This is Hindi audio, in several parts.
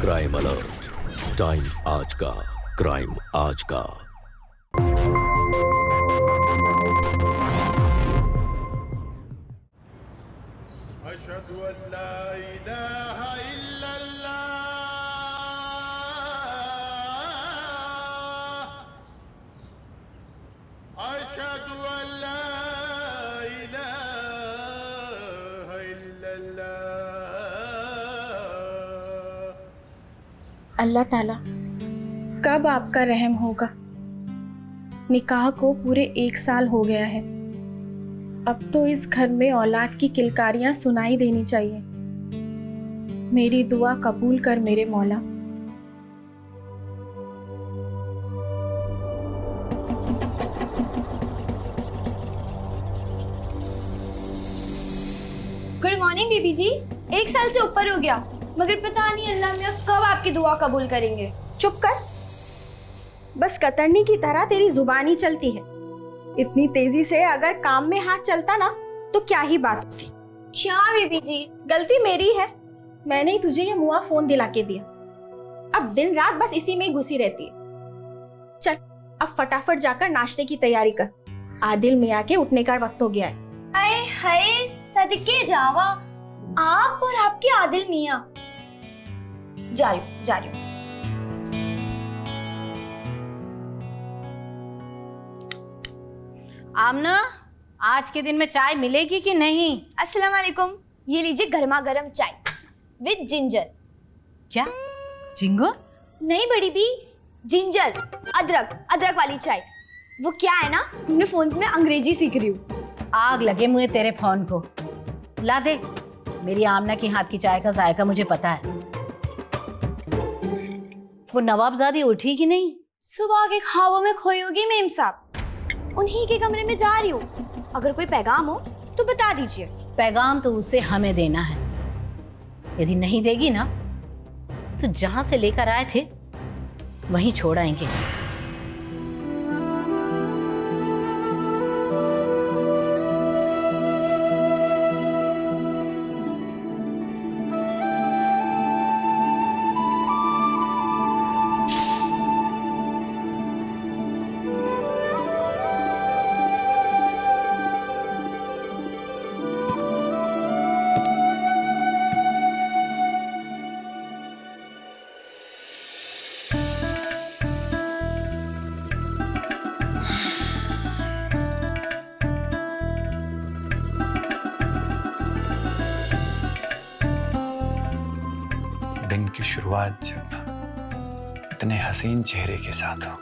क्राइम अलर्ट, टाइम आज का, क्राइम आज का। अशहदु अल्ला इलाहा इल्लल्लाह, अशहदु अल्ला इलाहा इल्लल्लाह। अल्लाह ताला कब आपका रहम होगा। निकाह को पूरे 1 साल हो गया है। अब तो इस घर में औलाद की किलकारियां सुनाई देनी चाहिए। मेरी दुआ कबूल कर मेरे मौला। गुड मॉर्निंग बीबी जी। 1 साल से ऊपर हो गया, मगर पता नहीं अल्लाह मियां कब आपकी दुआ कबूल करेंगे। चुप कर, बस कतरनी की तरह तेरी जुबानी चलती है। इतनी तेजी से अगर काम में हाथ चलता ना तो क्या ही बात होती। क्या बीबी जी? गलती मेरी है, मैंने ही तुझे ये मुआ फोन दिला के दिया। अब दिन रात बस इसी में ही घुसी रहती है। चल अब फटाफट जाकर नाश्ते की तैयारी कर, आदिल मियाँ के उठने का वक्त हो गया है। हाय हाय सदके जावा, आप और आपके आदिल मियाँ। जा रही हूँ। आमना, आज के दिन में चाय मिलेगी कि नहीं? अस्सलाम वालेकुम, ये लीजिए गर्मा गर्म चाय विद जिंजर। क्या जिंगर? नहीं बड़ी भी, जिंजर, अदरक वाली चाय। वो क्या है ना, अपने फोन में अंग्रेजी सीख रही हूँ। आग लगे मुझे तेरे फोन को। ला दे, मेरी आमना की हाथ की चाय का जायका मुझे पता है। वो नवाबजादी उठी कि नहीं? सुबह के ख्वाबों में खोई होगी मेम साहब, उन्हीं के कमरे में जा रही हूँ। अगर कोई पैगाम हो तो बता दीजिए। पैगाम तो उसे हमें देना है। यदि नहीं देगी ना तो जहां से लेकर आए थे वहीं छोड़ आएंगे। दिन की शुरुआत जब इतने हसीन चेहरे के साथ हो,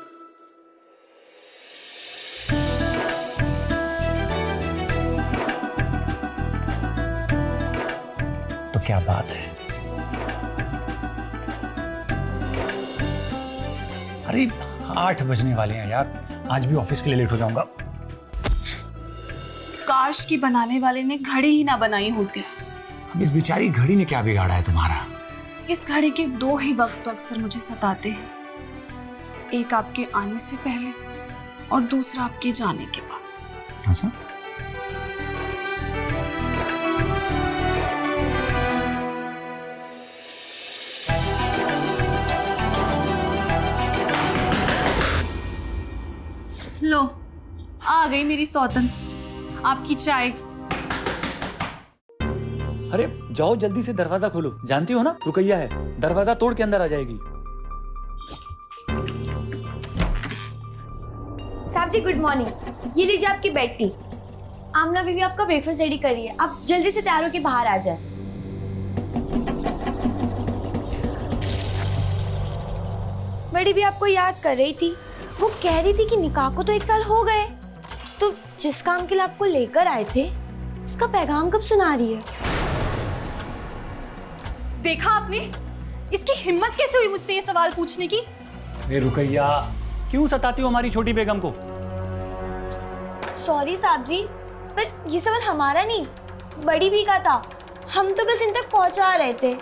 तो क्या बात है। अरे 8 बजने वाले हैं यार, आज भी ऑफिस के लिए लेट हो जाऊंगा। काश की बनाने वाले ने घड़ी ही ना बनाई होती। अब इस बेचारी घड़ी ने क्या बिगाड़ा है तुम्हारा? इस घड़ी के 2 ही वक्त तो अक्सर मुझे सताते हैं, एक आपके आने से पहले और दूसरा आपके जाने के बाद। अच्छा? लो, आ गई मेरी सौतन, आपकी चाय। अरे जाओ जल्दी से दरवाजा खोलो, जानती हो ना रुकैया है, दरवाजा तोड़ के अंदर आ जाएगी। साहब जी गुड मॉर्निंग, ये लीजिए आपकी बेड टी। आमना बीवी आपका ब्रेकफास्ट रेडी करिए, आप जल्दी से तैयार होकर बाहर आ जाए। बड़ी भी आपको याद कर रही थी, वो कह रही थी कि निकाह को तो 1 साल हो गए, तो जिस काम के लिए आपको लेकर आए थे उसका पैगाम कब सुना रही है? देखा आपने, इसकी हिम्मत कैसे हुई मुझसे ये सवाल पूछने की? ए रुकैया, क्यों सताती हो हमारी छोटी बेगम को? सॉरी साहब जी, पर ये सवाल हमारा नहीं, बड़ी भी का था। हम तो बस इन तक पहुंचा रहे थे।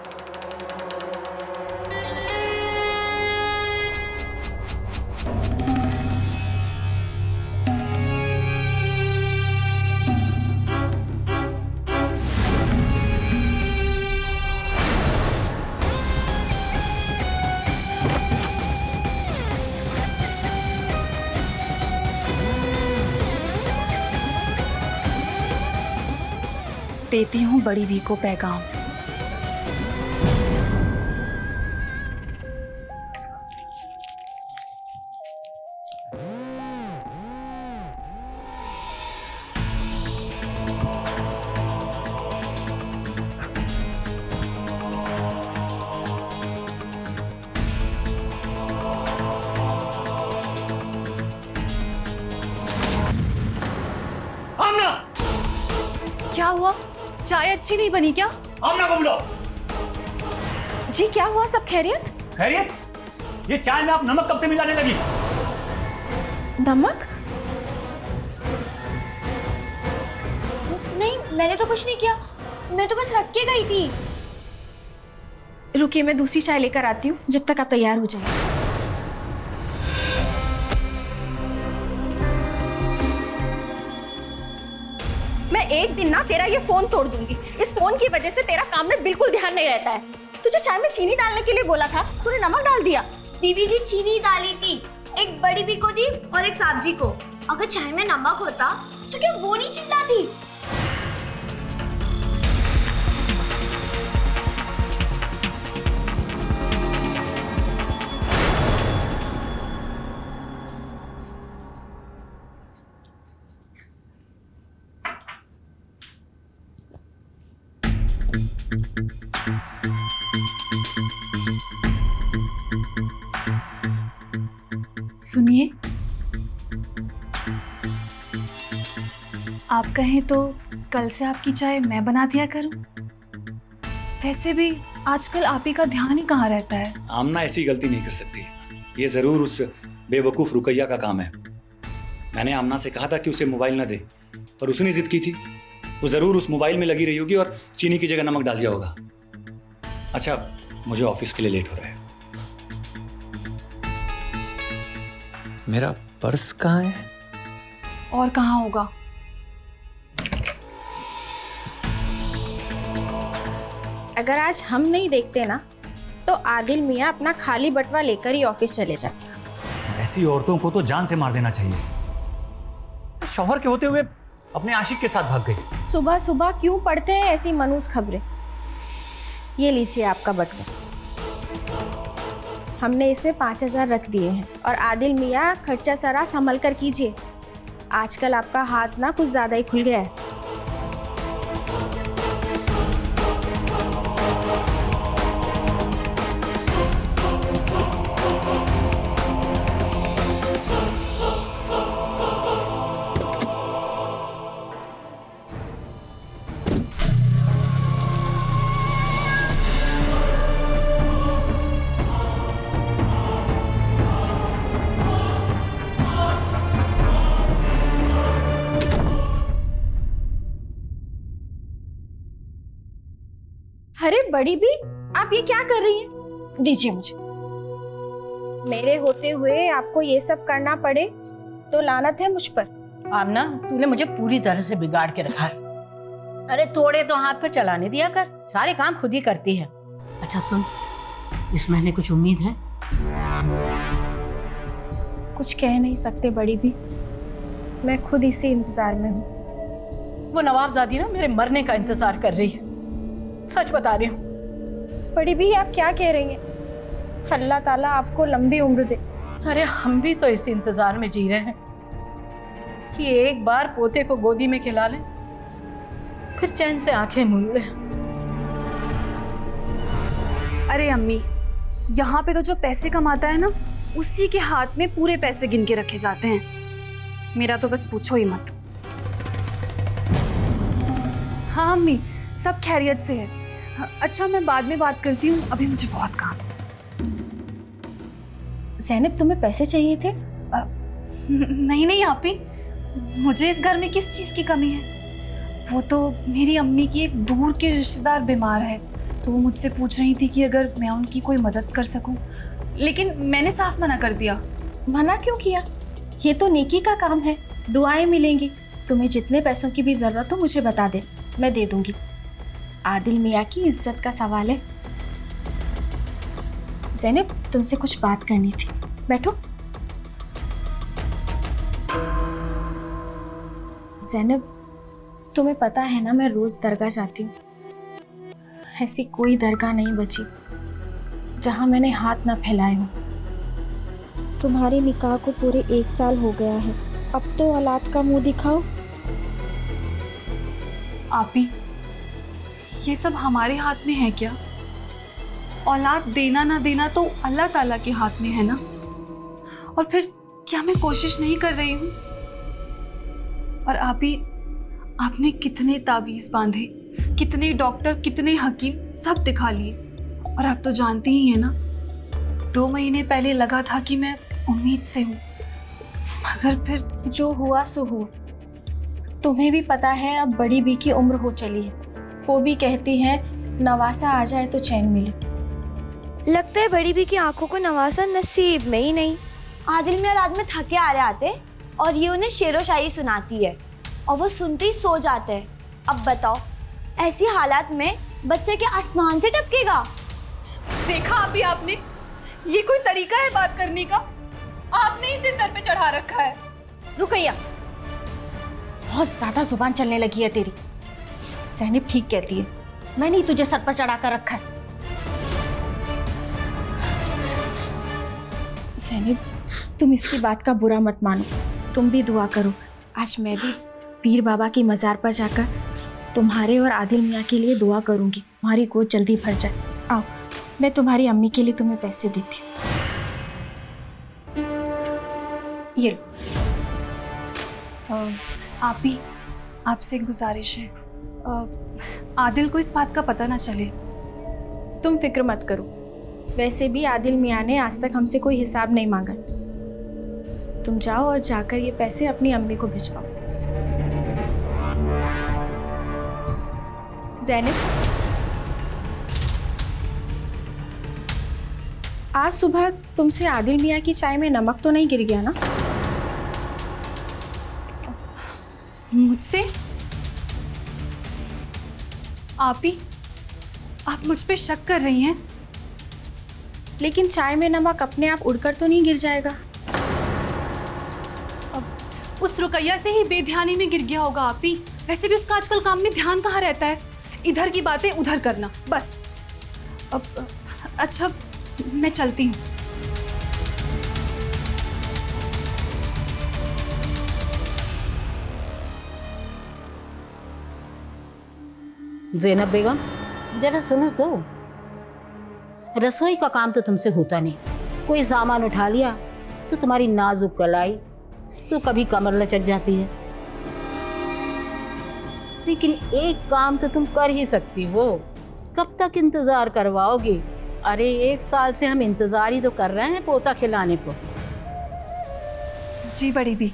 देती हूँ बड़ी भी को पैगाम। आमना, क्या हुआ? चाय अच्छी नहीं बनी क्या? आमना को बुलाओ। जी क्या हुआ, सब खैरियत? खैरियत? ये चाय में आप नमक कब से मिलाने लगी? नमक? नहीं, मैंने तो कुछ नहीं किया, मैं तो बस रख के गई थी। रुकिए, मैं दूसरी चाय लेकर आती हूँ जब तक आप तैयार हो जाए। मैं एक दिन ना तेरा ये फोन तोड़ दूंगी। इस फोन की वजह से तेरा काम में बिल्कुल ध्यान नहीं रहता है। तुझे चाय में चीनी डालने के लिए बोला था, तूने नमक डाल दिया। बीबी जी चीनी डाली थी, एक बड़ी भी को दी और एक साहब जी को। अगर चाय में नमक होता तो क्या वो नहीं चिल्लाती? सुनिए, आप कहें तो कल से आपकी चाय मैं बना दिया करूं। वैसे भी आजकल आप ही का ध्यान ही कहाँ रहता है। आमना ऐसी गलती नहीं कर सकती। ये जरूर उस बेवकूफ रुकैया का काम है। मैंने आमना से कहा था कि उसे मोबाइल ना दे, पर उसने जिद की थी। वो जरूर उस मोबाइल में लगी रही होगी और चीनी की जगह नमक डाल दिया होगा। अच्छा, मुझे ऑफिस के लिए लेट हो रहा है। मेरा पर्स कहाँ है? और कहाँ होगा? अगर आज हम नहीं देखते ना तो आदिल मियाँ अपना खाली बटवा लेकर ही ऑफिस चले जाते। ऐसी औरतों को तो जान से मार देना चाहिए। शौहर के होते हुए अपने आशिक के साथ भाग गई। सुबह सुबह क्यों पढ़ते हैं ऐसी मनूस खबरें? ये लीजिए आपका बटवा, हमने इसमें 5,000 रख दिए हैं। और आदिल मियाँ खर्चा सारा संभल कर कीजिए। आजकल आपका हाथ ना कुछ ज़्यादा ही खुल गया है। अरे बड़ी भी, आप ये क्या कर रही हैं? दीजिए मुझे। मेरे होते हुए आपको ये सब करना पड़े तो लानत है मुझ पर। आमना, तूने मुझे पूरी तरह से बिगाड़ के रखा है। अरे थोड़े तो हाथ पर चलाने दिया कर, सारे काम खुद ही करती है। अच्छा सुन, इस महीने कुछ उम्मीद है? कुछ कह नहीं सकते बड़ी भी, मैं खुद इसी इंतजार में हूँ। वो नवाबजादी ना मेरे मरने का इंतजार कर रही है, सच बता रही हूँ। बड़ी भी आप क्या कह रही हैं? अल्लाह ताला आपको लंबी उम्र दे। अरे हम भी तो इस इंतजार में जी रहे हैं कि एक बार पोते को गोदी में खिला लें, फिर चैन से आंखें मूंद लें। अरे अम्मी, यहाँ पे तो जो पैसे कमाता है ना, उसी के हाथ में पूरे पैसे गिन के रखे जाते हैं। मेरा तो बस पूछो ही मत। हाँ अम्मी, सब खैरियत से है। अच्छा, मैं बाद में बात करती हूँ, अभी मुझे बहुत काम है। ज़ैनब, तुम्हें पैसे चाहिए थे? नहीं नहीं आपी, मुझे इस घर में किस चीज़ की कमी है। वो तो मेरी अम्मी की एक दूर के रिश्तेदार बीमार है, तो वो मुझसे पूछ रही थी कि अगर मैं उनकी कोई मदद कर सकूं, लेकिन मैंने साफ मना कर दिया। मना क्यों किया? ये तो नेकी का काम है, दुआएं मिलेंगी। तुम्हें जितने पैसों की भी ज़रूरत हो मुझे बता दे, मैं दे दूंगी। आदिल मियाँ की इज्जत का सवाल है। ज़ैनब, तुमसे कुछ बात करनी थी, बैठो। ज़ैनब, तुम्हें पता है ना, मैं रोज दरगाह जाती हूँ। ऐसी कोई दरगाह नहीं बची जहाँ मैंने हाथ ना फैलाए हो। तुम्हारे निकाह को पूरे 1 साल हो गया है, अब तो औलाद का मुंह दिखाओ। आपी, ये सब हमारे हाथ में है क्या? औलाद देना ना देना तो अल्लाह ताला के हाथ में है ना। और फिर क्या मैं कोशिश नहीं कर रही हूँ? और आपी, आपने कितने ताबीज बांधे, कितने डॉक्टर, कितने हकीम सब दिखा लिए, और आप तो जानती ही है ना, 2 महीने पहले लगा था कि मैं उम्मीद से हूँ, मगर फिर जो हुआ सो हुआ। तुम्हें भी पता है अब बड़ी बी की उम्र हो चली है, वो भी कहती है नवासा आ जाए तो चैन मिले। लगता है बड़ी बी की आंखों को नवासा नसीब में ही नहीं। आदिल में रात में थके आ रहे आते और ये उन्हें शेरो शायरी सुनाती है और वो सुनते ही सो जाते हैं। अब बताओ, ऐसी हालात में बच्चे के आसमान से टपकेगा? देखा अभी आपने, ये कोई तरीका है बात करने का? आपने इसे सर पे चढ़ा रखा है। रुकैया, बहुत ज्यादा जुबान चलने लगी है तेरी। ज़ैनब ठीक कहती है, मैंने ही तुझे सर पर चढ़ा कर रखा है। ज़ैनब, तुम इसकी बात का बुरा मत मानो, तुम भी दुआ करो। आज मैं भी पीर बाबा की मज़ार पर जाकर तुम्हारे और आदिल मियाँ के लिए दुआ करूँगी, तुम्हारी गोद जल्दी भर जाए। आओ, मैं तुम्हारी अम्मी के लिए तुम्हें पैसे देती हूँ। ये लो। आप ही, आपसे एक गुजारिश है, आदिल को इस बात का पता ना चले। तुम फिक्र मत करो, वैसे भी आदिल मियाँ ने आज तक हमसे कोई हिसाब नहीं मांगा। तुम जाओ और जाकर ये पैसे अपनी अम्मी को भिजवाओ। ज़ैनब, आज सुबह तुमसे आदिल मियाँ की चाय में नमक तो नहीं गिर गया ना? मुझसे? आप ही, आप मुझ पे शक कर रही हैं? लेकिन चाय में नमक अपने आप उड़कर तो नहीं गिर जाएगा। उस रुकैया से ही बेध्यानी में गिर गया होगा आप ही। वैसे भी उसका आजकल काम में ध्यान कहाँ रहता है, इधर की बातें उधर करना बस। अब अच्छा, मैं चलती हूँ। ज़ैनब बेगम, जरा सुनो तो, रसोई का काम तो तुमसे होता नहीं। कोई सामान उठा लिया तो तुम्हारी नाजुक कलाई तो कभी कमर लचक जाती है, लेकिन एक काम तो तुम कर ही सकती हो। कब तक इंतजार करवाओगी? अरे 1 साल से हम इंतजार ही तो कर रहे हैं पोता खिलाने को। जी बड़ी भी।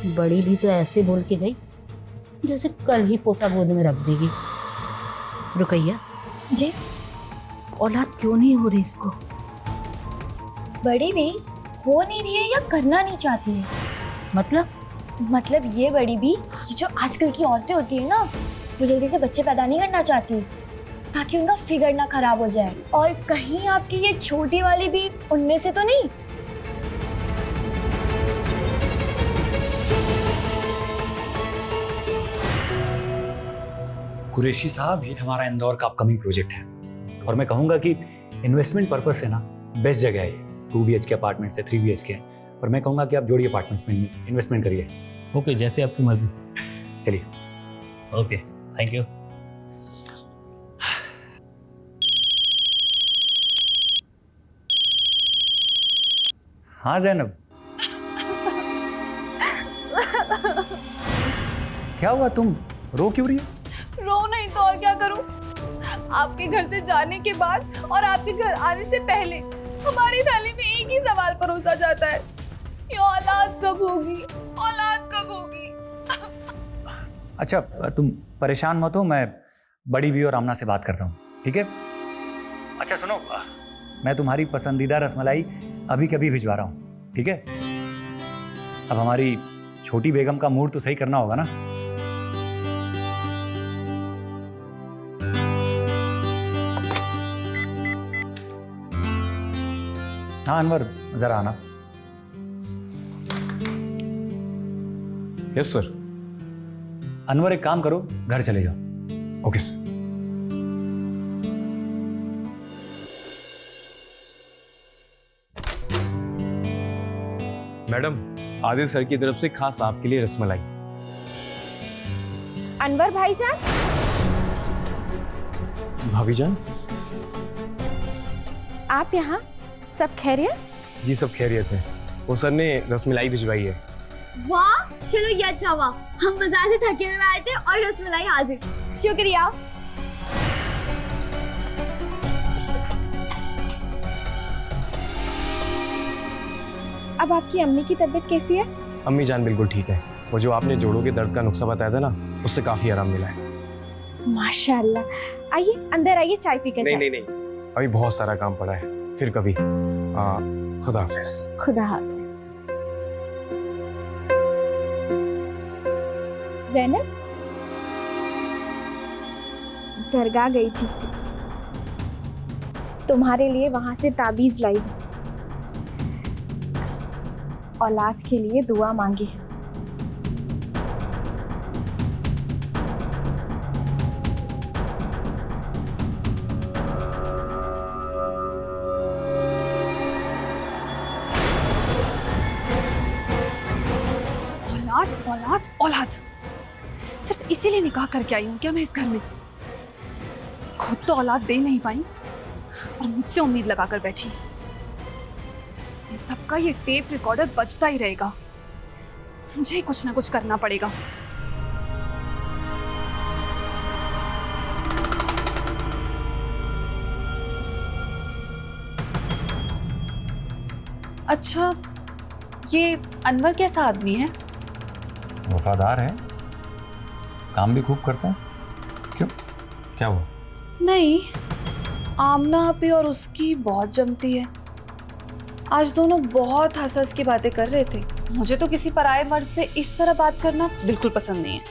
बड़ी भी तो ऐसे बोल के गई जैसे कल ही पोता गोद में रख देगी। रुकैया जी? औलाद क्यों नहीं हो रही इसको? बड़ी भी हो नहीं रही है या करना नहीं चाहती है? मतलब ये बड़ी भी, ये जो आजकल की औरतें होती है ना, वो जल्दी से बच्चे पैदा नहीं करना चाहती ताकि उनका फिगर ना खराब हो जाए। और कहीं आपकी ये छोटी वाली भी उनमें से तो नहीं? कुरैशी साहब, ये हमारा इंदौर का अपकमिंग प्रोजेक्ट है और मैं कहूँगा कि इन्वेस्टमेंट पर्पज से ना बेस्ट जगह है ये। 2 BHK अपार्टमेंट है, 3 BHK है, और मैं कहूँगा कि आप जोड़ी अपार्टमेंट्स में इन्वेस्टमेंट करिए। ओके, जैसे आपकी मर्जी। चलिए। Okay, thank you. हाँ ज़ैनब, क्या हुआ, तुम रो क्यों रही हो? रो नहीं तो और क्या करूं? आपके घर से जाने के बाद और आपके घर आने से पहले हमारी फैमिली में एक ही सवाल परोसा जाता है, ये औलाद कब होगी, औलाद कब होगी? अच्छा, तुम परेशान मत हो, मैं बड़ी भी और आमना से बात करता हूँ, ठीक है? अच्छा सुनो, मैं तुम्हारी पसंदीदा रसमलाई अभी कभी भिजवा रहा हूँ, ठीक है? अब हमारी छोटी बेगम का मूड तो सही करना होगा ना। हाँ अनवर, जरा आना। Yes sir. अनवर एक काम करो, घर चले जाओ। Okay sir. Madam, Adil sir की तरफ से खास आपके लिए रसमलाई। अनवर भाईजान, भाभी जान। आप यहाँ? सब खैरियत? जी सब खैरियत है। वो सर ने रसमलाई भिजवाई है। वाह, चलो ये अच्छा हुआ, हम बाजार से थके हुए आए थे और रसमलाई हाजिर। शुक्रिया। अब आपकी अम्मी की तबीयत कैसी है? अम्मी जान बिल्कुल ठीक है। वो जो आपने जोड़ों के दर्द का नुस्खा बताया था ना, उससे काफी आराम मिला है। माशाल्लाह। आइए अंदर आइए, चाय पी कर नहीं नहीं नहीं, अभी बहुत सारा काम पड़ा है, फिर कभी। खुदा हाफिज। खुदा हाफिज। ज़ैनब दरगाह गई थी, तुम्हारे लिए वहां से ताबीज लाई, औलाद के लिए दुआ मांगी है। औलाद औलाद औलाद, सिर्फ इसीलिए निकाह करके आई हूँ क्या मैं इस घर में? खुद तो औलाद दे नहीं पाई और मुझसे उम्मीद लगाकर बैठी। इन सबका ये टेप रिकॉर्डर बजता ही रहेगा, मुझे ही कुछ ना कुछ करना पड़ेगा। अच्छा, ये अनवर कैसा आदमी है? वफादार है, काम भी खूब करता है। क्यों, क्या हुआ? नहीं, आमना आपी और उसकी बहुत जमती है। आज दोनों बहुत हंस की बातें कर रहे थे। मुझे तो किसी पराये मर्द से इस तरह बात करना बिल्कुल पसंद नहीं है।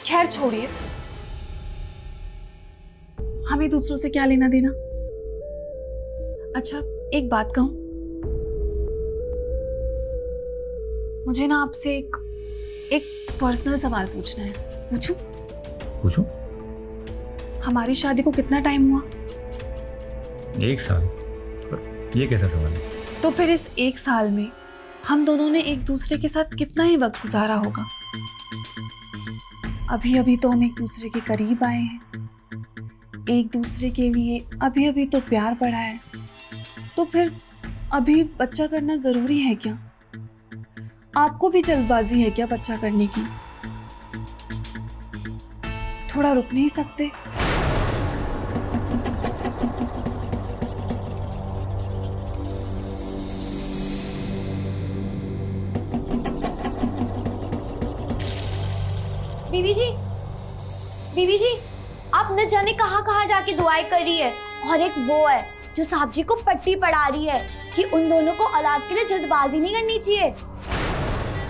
खैर छोड़िए, हमें दूसरों से क्या लेना देना। अच्छा एक बात कहूं, मुझे ना आपसे एक पर्सनल सवाल पूछना है। पूछूं? पूछो। हमारी शादी को कितना टाइम हुआ? 1 साल। पर ये कैसा सवाल है? तो फिर इस 1 साल में हम दोनों ने एक दूसरे के साथ कितना ही वक्त गुजारा होगा? अभी अभी तो हम एक दूसरे के करीब आए हैं, एक दूसरे के लिए अभी अभी तो प्यार बढ़ा है। तो फिर अभी बच्चा करना जरूरी है क्या? आपको भी जल्दबाजी है क्या बच्चा करने की? थोड़ा रुक नहीं सकते? बीवी जी, आप न जाने कहाँ कहाँ जाके दुआएं कर रही है, और एक वो है जो साहब जी को पट्टी पढ़ा रही है कि उन दोनों को औलाद के लिए जल्दबाजी नहीं करनी चाहिए।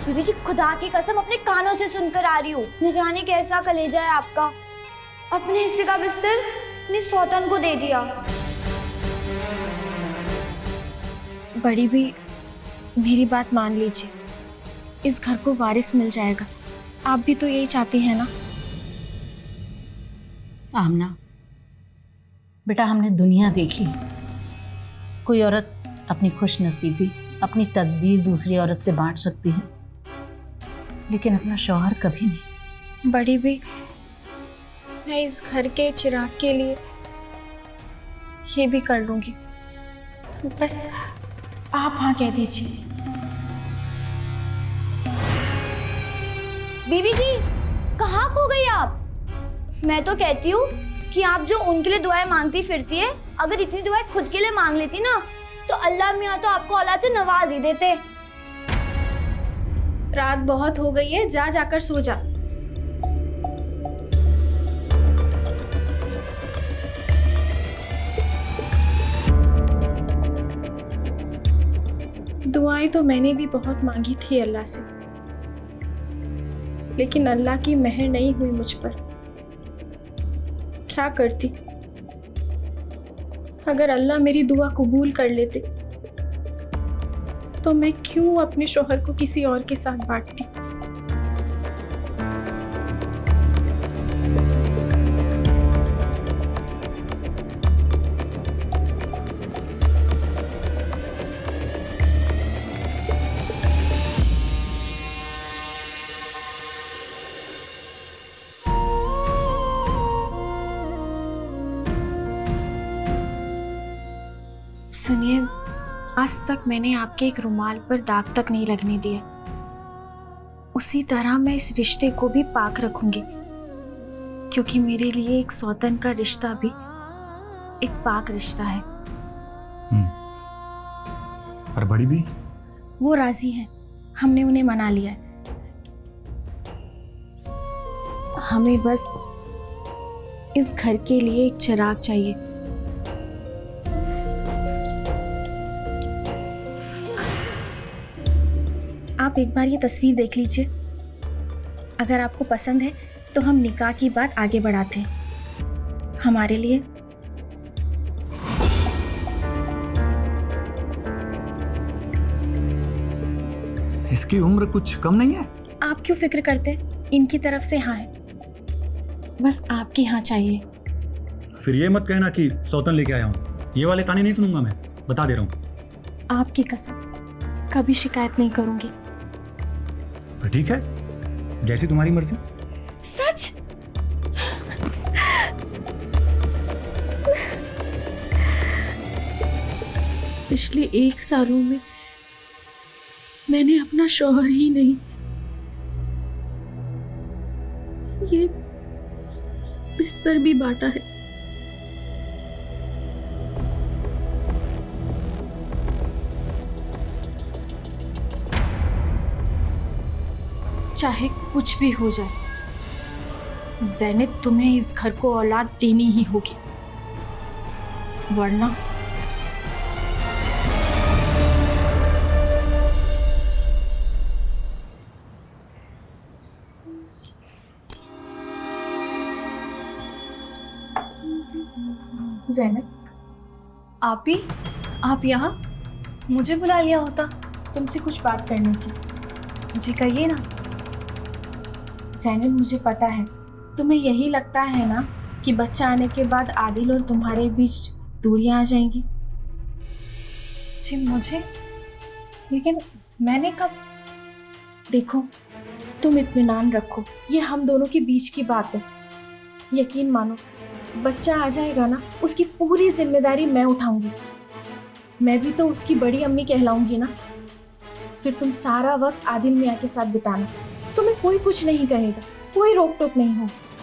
बीवी जी, खुदा की कसम अपने कानों से सुनकर आ रही हूँ, न जाने कैसा कलेजा है आपका। अपने हिस्से का बिस्तर अपनी सौतन को दे दिया। बड़ी भी, मेरी बात मान लीजिए, इस घर को वारिस मिल जाएगा। आप भी तो यही चाहती हैं ना? आमना बेटा, हमने दुनिया देखी, कोई औरत अपनी खुश नसीबी, अपनी तकदीर दूसरी औरत से बांट सकती है, लेकिन अपना शौहर कभी नहीं। बड़ी भी, मैं इस घर के चिराग के लिए ये भी कर लूंगी, बस आप हाँ कह दीजिए। बीवी जी, कहाँ खो गई आप? मैं तो कहती हूँ कि आप जो उनके लिए दुआएं मांगती फिरती है, अगर इतनी दुआएं खुद के लिए मांग लेती ना, तो अल्लाह मियाँ तो आपको औलाद से नवाज ही देते। रात बहुत हो गई है, जाकर सो जा। दुआएं तो मैंने भी बहुत मांगी थी अल्लाह से, लेकिन अल्लाह की मेहर नहीं हुई मुझ पर। क्या करती, अगर अल्लाह मेरी दुआ कबूल कर लेते तो मैं क्यों अपने शौहर को किसी और के साथ बांटती। सुनिए, आज तक मैंने आपके एक रुमाल पर दाग तक नहीं लगने दिया। उसी तरह मैं इस रिश्ते को भी पाक रखूंगी, क्योंकि मेरे लिए एक सौतन का रिश्ता भी एक पाक रिश्ता है। और बड़ी भी? वो राजी है, हमने उन्हें मना लिया है। हमें बस इस घर के लिए एक चिराग चाहिए। आप एक बार ये तस्वीर देख लीजिए। अगर आपको पसंद है तो हम निकाह की बात आगे बढ़ाते हैं। हमारे लिए इसकी उम्र कुछ कम नहीं है? आप क्यों फिक्र करते हैं? इनकी तरफ से हाँ है, बस आपकी हाँ चाहिए। फिर ये मत कहना कि सौतन लेके आया हूँ। ये वाले ताने नहीं सुनूंगा, मैं बता दे रहा हूँ। आपकी कसम, कभी शिकायत नहीं करूंगी। तो ठीक है, जैसी तुम्हारी मर्जी। सच? पिछले 1 सालों में मैंने अपना शौहर ही नहीं, ये बिस्तर भी बांटा है। चाहे कुछ भी हो जाए, ज़ैनब तुम्हें इस घर को औलाद देनी ही होगी, वरना ज़ैनब, आप यहाँ? मुझे बुला लिया होता। तुमसे कुछ बात करनी थी। जी कहिए ना। ज़ैनब, मुझे पता है तुम्हें यही लगता है ना कि बच्चा आने के बाद आदिल और तुम्हारे बीच दूरियां आ जाएंगी। जी मुझे, लेकिन मैंने कब? देखो, तुम इत्मीनान रखो, ये हम दोनों के बीच की बात है। यकीन मानो, बच्चा आ जाएगा ना, उसकी पूरी जिम्मेदारी मैं उठाऊंगी। मैं भी तो उसकी बड़ी अम्मी कहलाऊंगी ना। फिर तुम सारा वक्त आदिल मियाँ के साथ बिताना, तुम्हें कोई कुछ नहीं कहेगा, कोई रोक टोक नहीं होगी।